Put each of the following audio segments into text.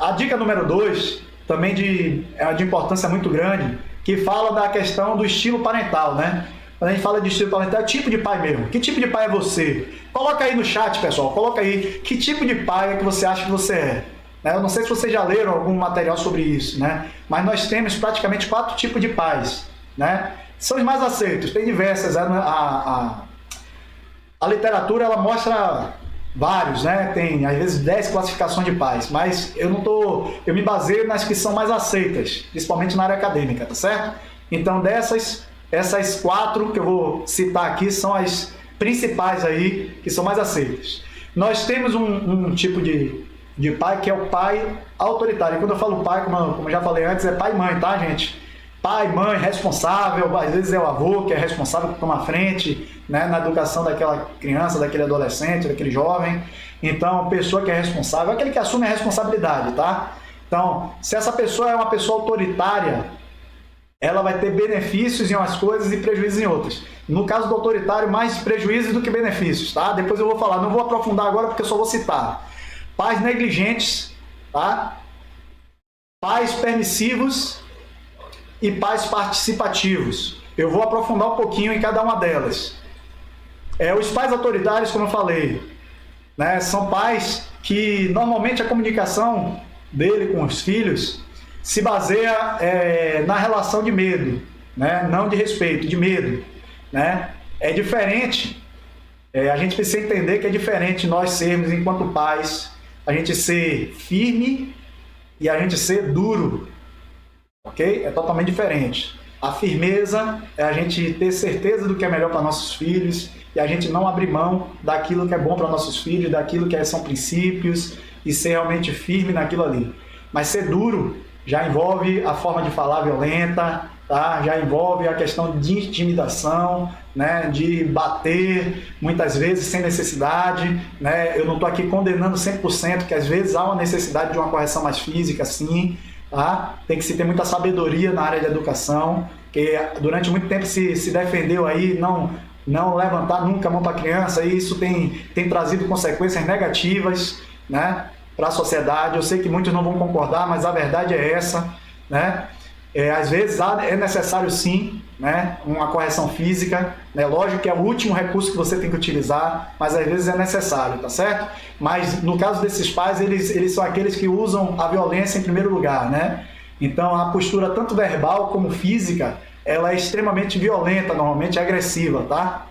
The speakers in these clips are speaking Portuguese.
A dica número 2, também é de importância muito grande, que fala da questão do estilo parental, né? Quando a gente fala de estilo parental, é tipo de pai mesmo. Que tipo de pai é você? Coloca aí no chat, pessoal, coloca aí que tipo de pai é que você acha que você é. Eu não sei se vocês já leram algum material sobre isso, né? Mas nós temos praticamente 4 tipos de pais, né? São os mais aceitos, tem diversas. A literatura ela mostra vários, né? Tem às vezes 10 classificações de pais, mas eu me baseio nas que são mais aceitas, principalmente na área acadêmica, tá certo? Então essas 4 que eu vou citar aqui são as principais aí que são mais aceitas. Nós temos um tipo de pai que é o pai autoritário. E quando eu falo pai, como eu já falei antes, é pai e mãe, tá, gente? Pai, mãe, responsável, às vezes é o avô que é responsável por tomar frente, né, na educação daquela criança, daquele adolescente, daquele jovem. Então, pessoa que é responsável, é aquele que assume a responsabilidade, tá? Então, se essa pessoa é uma pessoa autoritária, ela vai ter benefícios em umas coisas e prejuízos em outras. No caso do autoritário, mais prejuízos do que benefícios, tá? Depois eu vou falar, não vou aprofundar agora porque eu só vou citar. Pais negligentes, tá? Pais permissivos e pais participativos. Eu vou aprofundar um pouquinho em cada uma delas. Os pais autoritários, como eu falei, né, são pais que normalmente a comunicação dele com os filhos se baseia na relação de medo, né, não de respeito, de medo, né? É diferente, a gente precisa entender que é diferente nós sermos, enquanto pais, a gente ser firme e a gente ser duro, ok? É totalmente diferente. A firmeza é a gente ter certeza do que é melhor para nossos filhos e a gente não abrir mão daquilo que é bom para nossos filhos, daquilo que são princípios e ser realmente firme naquilo ali. Mas ser duro já envolve a forma de falar violenta, tá? Já envolve a questão de intimidação, né? De bater muitas vezes sem necessidade, né? Eu não estou aqui condenando 100%, que às vezes há uma necessidade de uma correção mais física, sim. Tá? Tem que se ter muita sabedoria na área de educação, que durante muito tempo se defendeu aí não levantar nunca a mão para a criança, e isso tem trazido consequências negativas, né, para a sociedade. Eu sei que muitos não vão concordar, mas a verdade é essa, né? Às vezes é necessário sim, né, uma correção física, né? Lógico que é o último recurso que você tem que utilizar, mas às vezes é necessário, tá certo? Mas no caso desses pais, eles são aqueles que usam a violência em primeiro lugar, né? Então a postura tanto verbal como física, ela é extremamente violenta, normalmente agressiva, tá?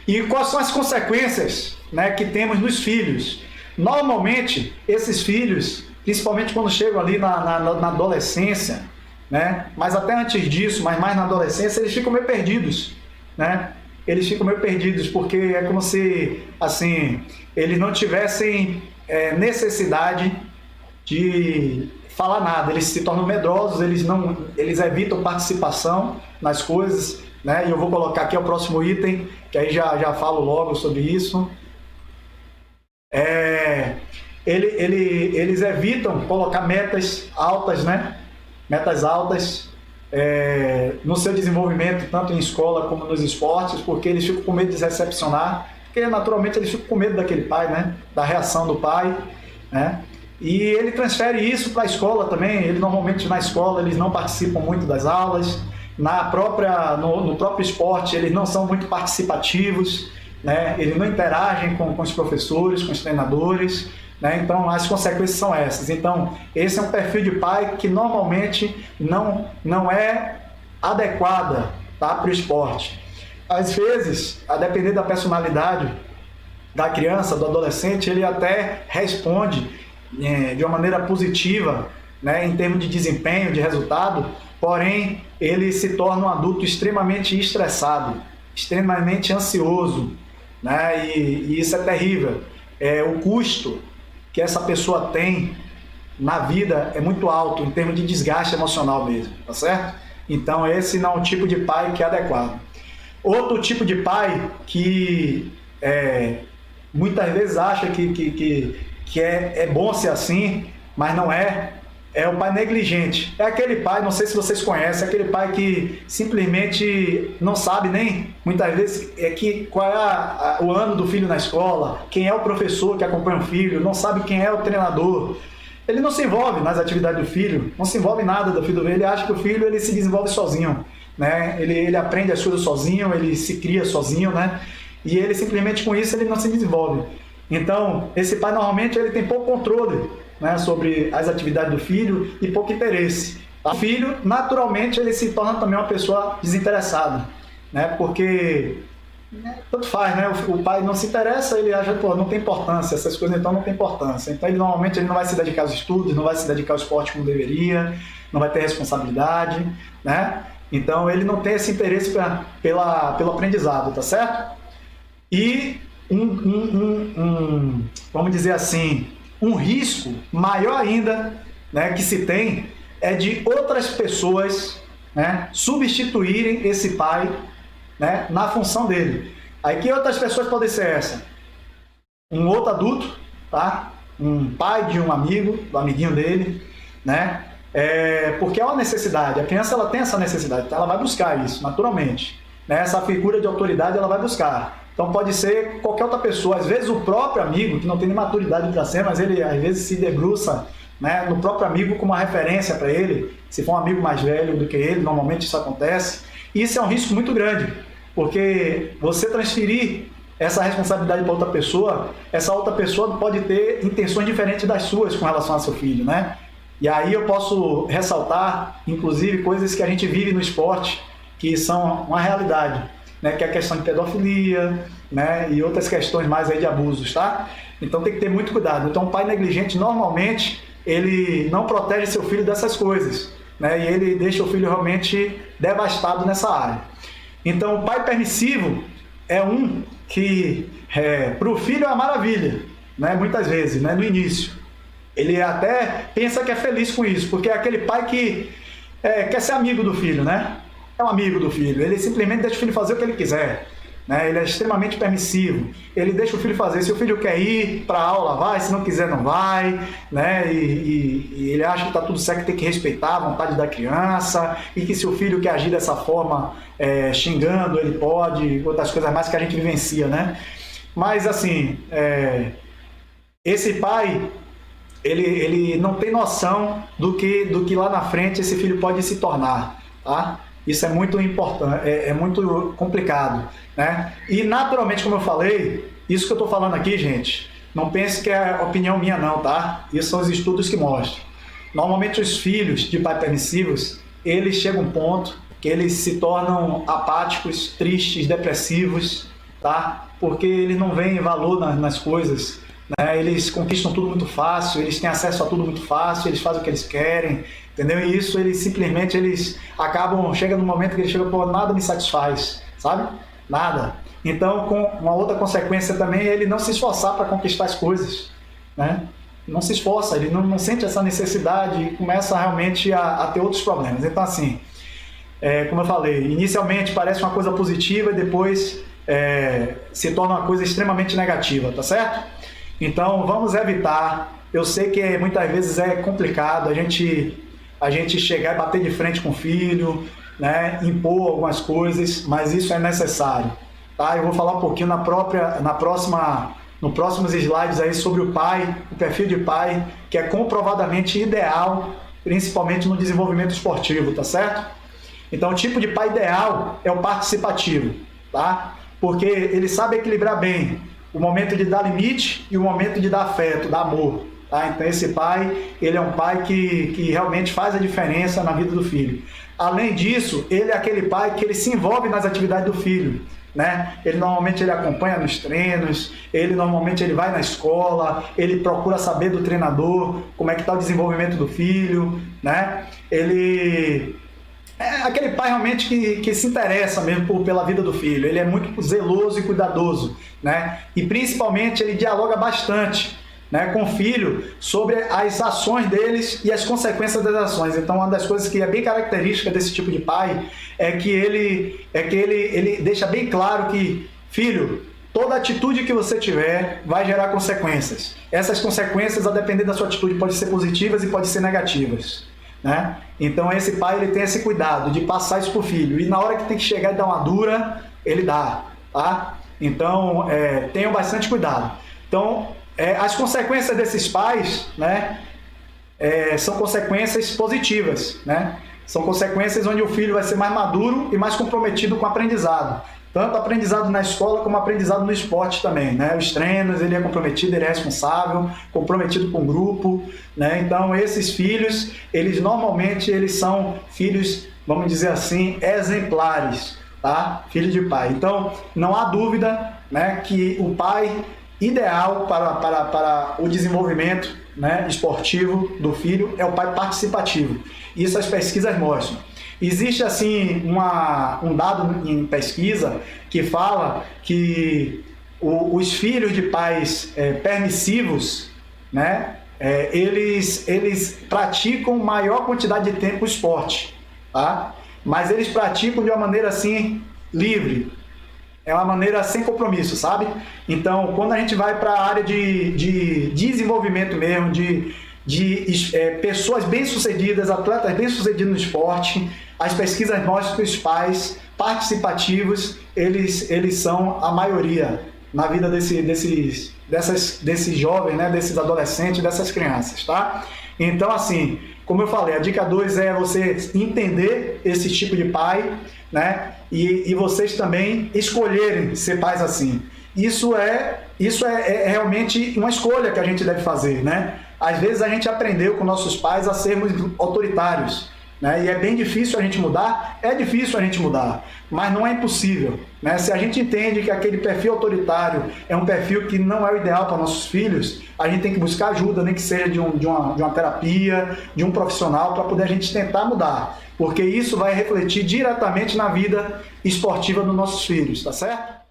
E quais são as consequências, né, que temos nos filhos? Normalmente esses filhos, principalmente quando chegam ali na adolescência, né? Mas até antes disso, mas mais na adolescência, eles ficam meio perdidos, né? Eles ficam meio perdidos porque é como se, assim, eles não tivessem necessidade de falar nada. Eles se tornam medrosos, eles evitam participação nas coisas, né? E eu vou colocar aqui o próximo item, que aí já falo logo sobre isso. Eles evitam colocar metas altas, né? Metas altas no seu desenvolvimento, tanto em escola como nos esportes, porque eles ficam com medo de se decepcionar, porque naturalmente eles ficam com medo daquele pai, né? Da reação do pai, né? E ele transfere isso para a escola também. Ele normalmente na escola eles não participam muito das aulas, no próprio esporte eles não são muito participativos, né? Eles não interagem com os professores, com os treinadores, né? Então as consequências são essas. Então esse é um perfil de pai que normalmente não é adequada, tá, para o esporte. Às vezes, a depender da personalidade da criança, do adolescente, ele até responde de uma maneira positiva, né, em termos de desempenho, de resultado, porém ele se torna um adulto extremamente estressado, extremamente ansioso, né? E isso é terrível. O custo que essa pessoa tem na vida é muito alto, em termos de desgaste emocional mesmo, tá certo? Então esse não é o tipo de pai que é adequado. Outro tipo de pai que muitas vezes acha que é bom ser assim, mas não é, é o pai negligente. É aquele pai, não sei se vocês conhecem, é aquele pai que simplesmente não sabe nem, muitas vezes, qual é o ano do filho na escola, quem é o professor que acompanha o filho, não sabe quem é o treinador. Ele não se envolve nas atividades do filho, não se envolve em nada do filho dele, ele acha que o filho ele se desenvolve sozinho, né? Ele aprende as coisas sozinho, ele se cria sozinho, né? E ele simplesmente com isso ele não se desenvolve. Então, esse pai normalmente ele tem pouco controle, né, sobre as atividades do filho e pouco interesse. O filho, naturalmente, ele se torna também uma pessoa desinteressada, né? Porque tanto faz, né? O pai não se interessa, ele acha, pô, não tem importância, essas coisas então não tem importância. Então ele normalmente ele não vai se dedicar aos estudos, não vai se dedicar ao esporte como deveria, não vai ter responsabilidade, né? Então ele não tem esse interesse pelo aprendizado, tá certo? E vamos dizer assim, um risco maior ainda, né, que se tem é de outras pessoas, né, substituírem esse pai, né, na função dele. Aí que outras pessoas podem ser essa? Um outro adulto, tá? Um pai de um amigo, do amiguinho dele, né? Porque é uma necessidade. A criança ela tem essa necessidade, então ela vai buscar isso, naturalmente. Né? Essa figura de autoridade ela vai buscar. Então pode ser qualquer outra pessoa, às vezes o próprio amigo, que não tem nem maturidade para ser, mas ele às vezes se debruça, né, no próprio amigo como uma referência para ele, se for um amigo mais velho do que ele, normalmente isso acontece. E isso é um risco muito grande, porque você transferir essa responsabilidade para outra pessoa, essa outra pessoa pode ter intenções diferentes das suas com relação ao seu filho, né? E aí eu posso ressaltar, inclusive, coisas que a gente vive no esporte, que são uma realidade, né? Que é a questão de pedofilia, né? E outras questões mais aí de abusos, tá? Então tem que ter muito cuidado. Então o pai negligente, normalmente, ele não protege seu filho dessas coisas, né? E ele deixa o filho realmente devastado nessa área. Então o pai permissivo é um que, para o filho é uma maravilha, né? Muitas vezes, né? No início. Ele até pensa que é feliz com isso, porque é aquele pai que quer ser amigo do filho, né? É um amigo do filho. Ele simplesmente deixa o filho fazer o que ele quiser, né? Ele é extremamente permissivo. Ele deixa o filho fazer. Se o filho quer ir para a aula, vai. Se não quiser, não vai, né? E ele acha que está tudo certo, que tem que respeitar a vontade da criança e que se o filho quer agir dessa forma, xingando, ele pode, outras coisas mais que a gente vivencia, né? Mas, assim, esse pai, ele não tem noção do que lá na frente esse filho pode se tornar, tá? Isso é muito importante, é muito complicado, né? E naturalmente, como eu falei, isso que eu estou falando aqui, gente, não pense que é opinião minha não, tá? Isso são os estudos que mostram. Normalmente os filhos de pais permissivos, eles chegam a um ponto que eles se tornam apáticos, tristes, depressivos, tá? Porque eles não veem valor nas coisas, né? Eles conquistam tudo muito fácil, eles têm acesso a tudo muito fácil, eles fazem o que eles querem, entendeu? E isso eles simplesmente acabam, chega no momento que eles chegam, pô, nada me satisfaz, sabe? Nada. Então, com uma outra consequência também é ele não se esforçar para conquistar as coisas, né? Não se esforça, ele não sente essa necessidade e começa realmente a ter outros problemas. Então, assim, como eu falei, inicialmente parece uma coisa positiva e depois se torna uma coisa extremamente negativa, tá certo? Então, vamos evitar. Eu sei que muitas vezes é complicado a gente chegar e bater de frente com o filho, né, impor algumas coisas, mas isso é necessário, tá? Eu vou falar um pouquinho no próximos slides aí sobre o pai, o perfil de pai, que é comprovadamente ideal, principalmente no desenvolvimento esportivo, tá certo? Então, o tipo de pai ideal é o participativo, tá? Porque ele sabe equilibrar bem o momento de dar limite e o momento de dar afeto, dar amor. Tá? Então esse pai, ele é um pai que realmente faz a diferença na vida do filho. Além disso, ele é aquele pai que ele se envolve nas atividades do filho, né? Ele normalmente acompanha nos treinos, ele vai na escola, ele procura saber do treinador como é que está o desenvolvimento do filho, né? Ele é aquele pai realmente que se interessa mesmo pela vida do filho. Ele é muito zeloso e cuidadoso, né? E principalmente ele dialoga bastante, né, com o filho sobre as ações deles e as consequências das ações. Então, uma das coisas que é bem característica desse tipo de pai é que ele deixa bem claro que, filho, Toda atitude que você tiver vai gerar consequências. Essas consequências, a depender da sua atitude, podem ser positivas e podem ser negativas, né? Então esse pai ele tem esse cuidado de passar isso para o filho. E na hora que tem que chegar e dar uma dura, ele dá, tá? Então tenham bastante cuidado. Então as consequências desses pais, né? São consequências positivas, né? São consequências onde o filho vai ser mais maduro e mais comprometido com o aprendizado. Tanto aprendizado na escola como aprendizado no esporte também, né? Os treinos, ele é comprometido, ele é responsável, comprometido com o grupo, né? Então, esses filhos, eles normalmente eles são filhos, vamos dizer assim, exemplares, tá? Filho de pai. Então, não há dúvida, né, que o pai ideal para o desenvolvimento, né, esportivo do filho é o pai participativo. Isso as pesquisas mostram. Existe assim um dado em pesquisa que fala que os filhos de pais permissivos, né, eles praticam maior quantidade de tempo o esporte, tá? Mas eles praticam de uma maneira assim livre, é uma maneira sem compromisso, sabe? Então, quando a gente vai para a área de desenvolvimento mesmo, de pessoas bem-sucedidas, atletas bem-sucedidos no esporte, as pesquisas mostram que os pais participativos, eles são a maioria na vida desses jovens, né, desses adolescentes, dessas crianças, tá? Então, assim, como eu falei, a dica 2 é você entender esse tipo de pai, né? E vocês também escolherem ser pais assim. Isso é realmente uma escolha que a gente deve fazer, né? Às vezes a gente aprendeu com nossos pais a sermos autoritários, né? E é bem difícil a gente mudar, mas não é impossível, né? Se a gente entende que aquele perfil autoritário é um perfil que não é o ideal para nossos filhos, a gente tem que buscar ajuda, nem que seja de uma terapia, de um profissional, para poder a gente tentar mudar, porque isso vai refletir diretamente na vida esportiva dos nossos filhos, tá certo?